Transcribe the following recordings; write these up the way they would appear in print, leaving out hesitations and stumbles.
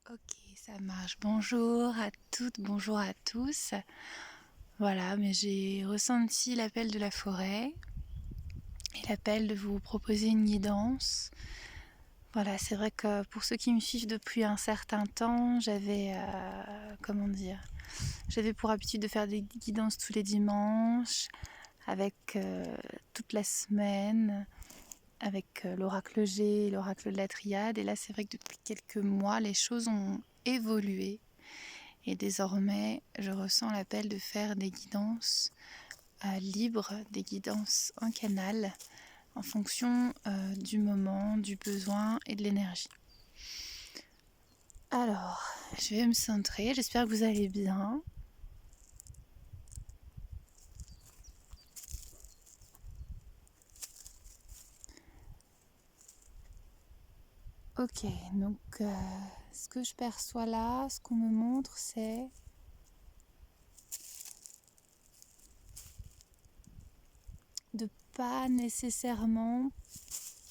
Ok, ça marche. Bonjour à toutes, bonjour à tous. Voilà, mais j'ai ressenti l'appel de la forêt et l'appel de vous proposer une guidance. Voilà, c'est vrai que pour ceux qui me suivent depuis un certain temps, j'avais pour habitude de faire des guidances tous les dimanches, avec toute la semaine, avec l'oracle G, l'oracle de la triade. Et là, c'est vrai que depuis quelques mois, les choses ont évolué. Et désormais, je ressens l'appel de faire des guidances libres, des guidances en canal, en fonction du moment, du besoin et de l'énergie. Alors, je vais me centrer, j'espère que vous allez bien. Ok, donc ce que je perçois là, ce qu'on me montre, c'est de pas nécessairement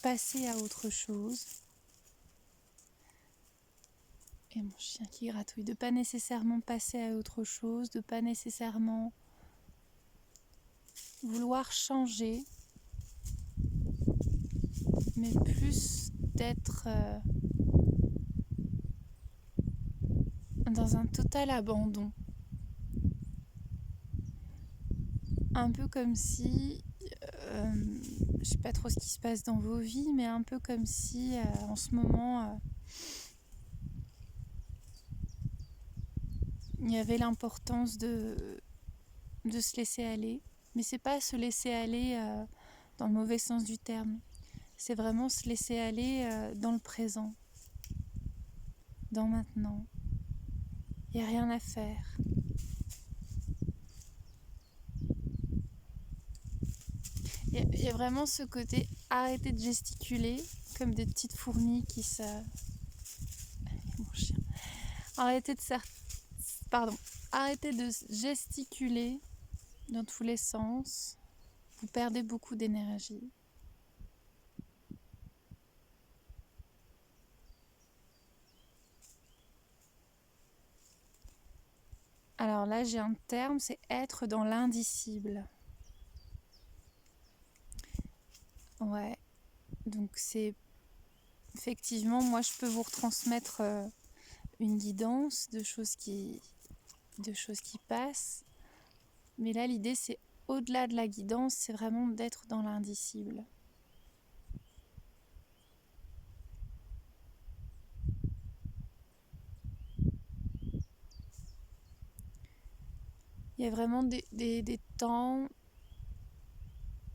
passer à autre chose. Et mon chien qui gratouille, de pas nécessairement passer à autre chose, de pas nécessairement vouloir changer, mais plus d'être dans un total abandon. Un peu comme si, je sais pas trop ce qui se passe dans vos vies, mais un peu comme si en ce moment, il y avait l'importance de se laisser aller. Mais c'est pas se laisser aller dans le mauvais sens du terme. C'est vraiment se laisser aller dans le présent, dans maintenant. Il n'y a rien à faire. Il y a vraiment ce côté arrêter de gesticuler comme des petites fourmis qui se... Mon chien. Arrêter de Pardon. Arrêtez de gesticuler dans tous les sens. Vous perdez beaucoup d'énergie. Alors là, j'ai un terme, c'est être dans l'indicible. Ouais. Donc c'est effectivement, moi je peux vous retransmettre une guidance de choses qui passent. Mais là, l'idée, c'est au-delà de la guidance, c'est vraiment d'être dans l'indicible. Il y a vraiment des temps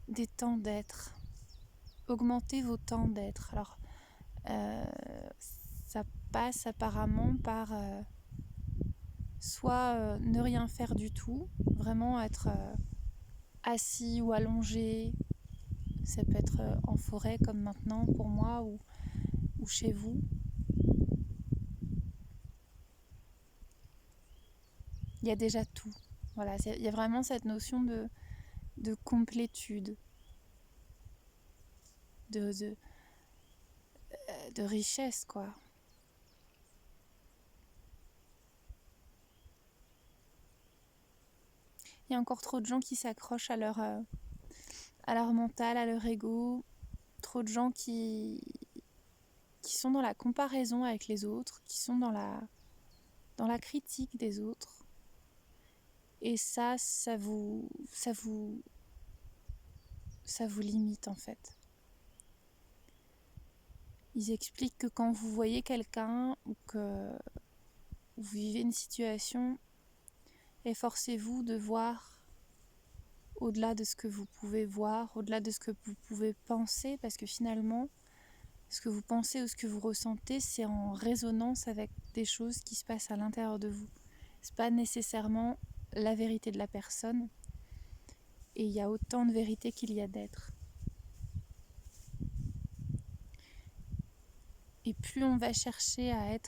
d'être. Augmentez vos temps d'être. Alors, euh, ça passe apparemment par soit ne rien faire du tout, vraiment être assis ou allongé. Ça peut être en forêt comme maintenant pour moi ou chez vous. Il y a déjà tout. Voilà, il y a vraiment cette notion de complétude, de, de, de richesse, quoi. Il y a encore trop de gens qui s'accrochent à leur mental, à leur ego. Trop de gens qui sont dans la comparaison avec les autres, qui sont dans la critique des autres. Et ça vous limite en fait. Ils expliquent que quand vous voyez quelqu'un ou que vous vivez une situation, efforcez-vous de voir au-delà de ce que vous pouvez voir, au-delà de ce que vous pouvez penser, parce que finalement, ce que vous pensez ou ce que vous ressentez, c'est en résonance avec des choses qui se passent à l'intérieur de vous. C'est pas nécessairement la vérité de la personne, et il y a autant de vérité qu'il y a d'être. Et plus on va chercher à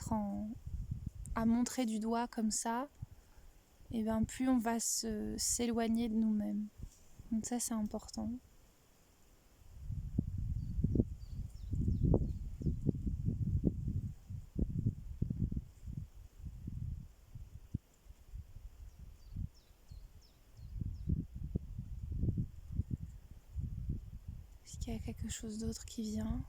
à montrer du doigt comme ça, et bien plus on va s'éloigner de nous-mêmes. Donc ça, c'est important. qu'il y a quelque chose d'autre qui vient.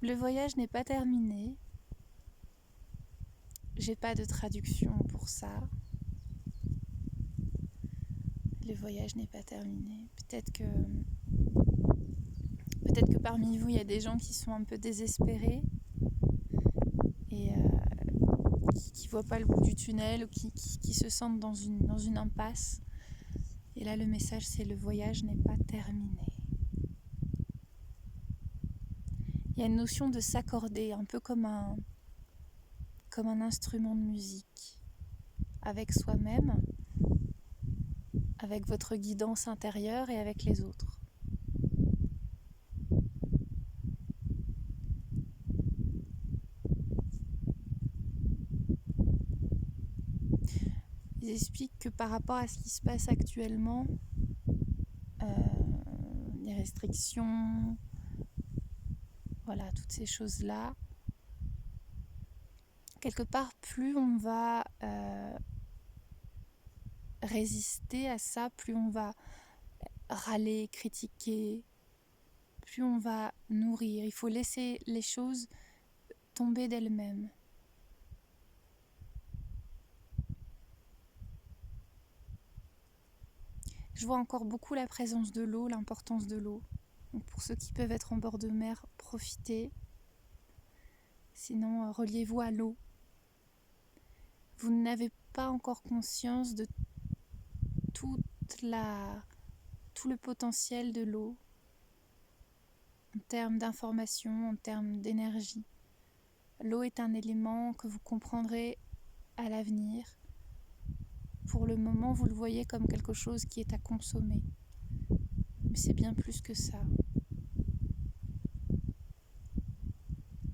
Le voyage n'est pas terminé. J'ai pas de traduction pour ça. Le voyage n'est pas terminé. Peut-être que parmi vous, il y a des gens qui sont un peu désespérés et qui voient pas le bout du tunnel ou qui se sentent dans une impasse. Et là, le message, c'est le voyage n'est pas terminé. Il y a une notion de s'accorder, un peu comme un instrument de musique, avec soi-même, avec votre guidance intérieure et avec les autres. Ils expliquent que par rapport à ce qui se passe actuellement, les restrictions, voilà, toutes ces choses-là, quelque part, plus on va résister à ça, plus on va râler, critiquer, plus on va nourrir. Il faut laisser les choses tomber d'elles-mêmes. Je vois encore beaucoup la présence de l'eau, l'importance de l'eau. Donc pour ceux qui peuvent être en bord de mer, profitez. Sinon, reliez-vous à l'eau. Vous n'avez pas encore conscience de tout le potentiel de l'eau en termes d'information, en termes d'énergie. L'eau est un élément que vous comprendrez à l'avenir. Pour le moment, vous le voyez comme quelque chose qui est à consommer. Mais c'est bien plus que ça.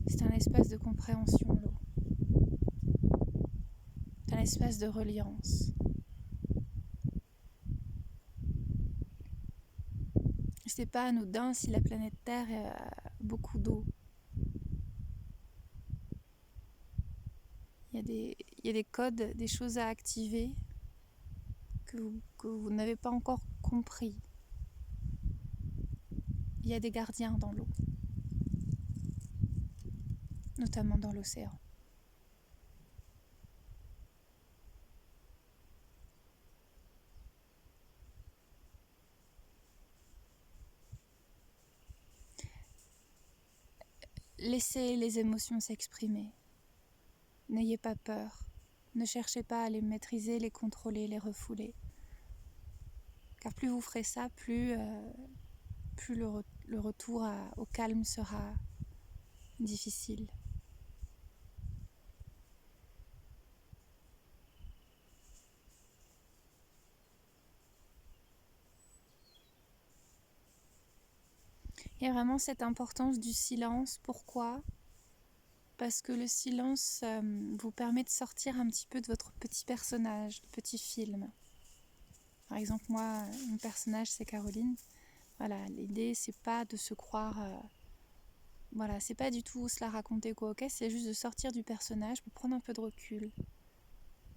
C'est un espace de compréhension, l'eau. C'est un espace de reliance. C'est pas anodin si la planète Terre a beaucoup d'eau. Il y a des codes, des choses à activer que vous n'avez pas encore compris. Il y a des gardiens dans l'eau, notamment dans l'océan. Laissez les émotions s'exprimer. N'ayez pas peur. Ne cherchez pas à les maîtriser, les contrôler, les refouler. Car plus vous ferez ça, plus le retour au calme sera difficile. Il y a vraiment cette importance du silence. Pourquoi ? Parce que le silence vous permet de sortir un petit peu de votre petit personnage, de petit film. Par exemple, moi, mon personnage, c'est Caroline. Voilà, l'idée, c'est pas de se croire... voilà, c'est pas du tout se la raconter quoi, ok ? C'est juste de sortir du personnage pour prendre un peu de recul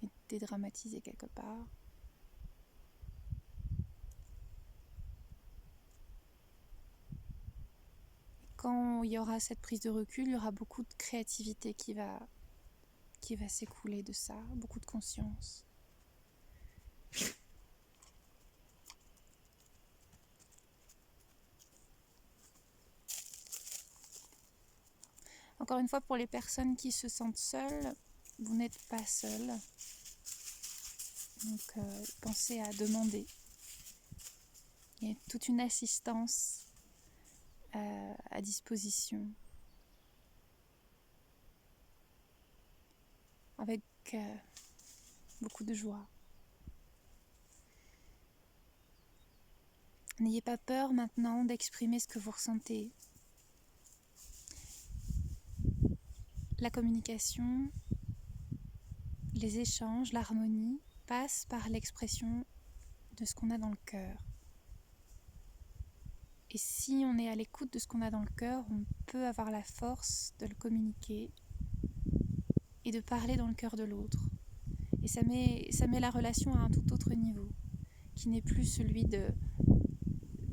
et dédramatiser quelque part. Quand il y aura cette prise de recul, il y aura beaucoup de créativité qui va s'écouler de ça, beaucoup de conscience. Encore une fois, pour les personnes qui se sentent seules, vous n'êtes pas seul. Donc pensez à demander. Il y a toute une assistance à disposition. Avec beaucoup de joie. N'ayez pas peur maintenant d'exprimer ce que vous ressentez. La communication, les échanges, l'harmonie passent par l'expression de ce qu'on a dans le cœur. Et si on est à l'écoute de ce qu'on a dans le cœur, on peut avoir la force de le communiquer et de parler dans le cœur de l'autre. Et ça met la relation à un tout autre niveau, qui n'est plus celui de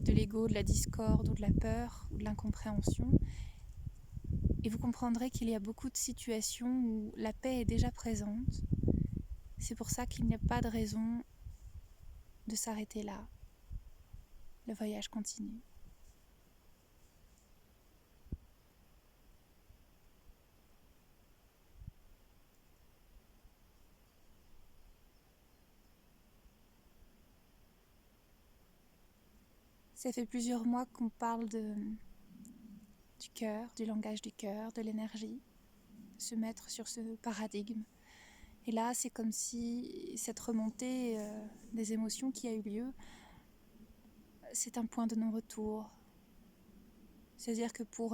l'ego, de la discorde ou de la peur ou de l'incompréhension. Et vous comprendrez qu'il y a beaucoup de situations où la paix est déjà présente. C'est pour ça qu'il n'y a pas de raison de s'arrêter là. Le voyage continue. Ça fait plusieurs mois qu'on parle du cœur, du langage du cœur, de l'énergie, se mettre sur ce paradigme. Et là, c'est comme si cette remontée des émotions qui a eu lieu, c'est un point de non-retour. C'est-à-dire que pour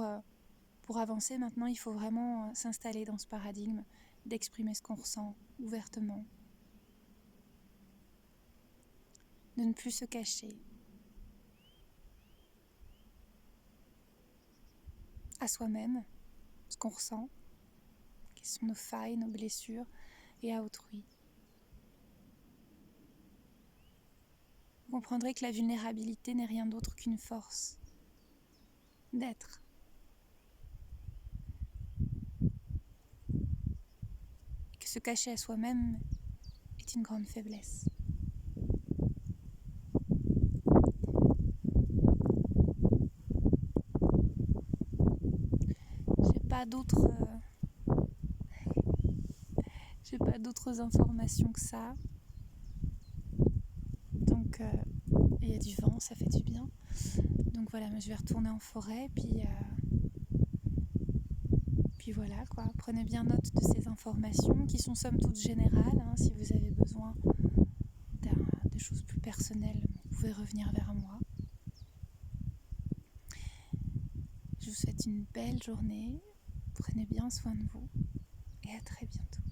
avancer maintenant, il faut vraiment s'installer dans ce paradigme, d'exprimer ce qu'on ressent ouvertement, de ne plus se cacher, à soi-même, ce qu'on ressent, quelles sont nos failles, nos blessures, et à autrui. Vous comprendrez que la vulnérabilité n'est rien d'autre qu'une force d'être. Et que se cacher à soi-même est une grande faiblesse. J'ai pas d'autres informations que ça. Donc il y a du vent, ça fait du bien. Donc voilà, je vais retourner en forêt, puis voilà quoi. Prenez bien note de ces informations qui sont somme toute générales. Si vous avez besoin de choses plus personnelles, vous pouvez revenir vers moi. Je vous souhaite une belle journée. Prenez bien soin de vous et à très bientôt.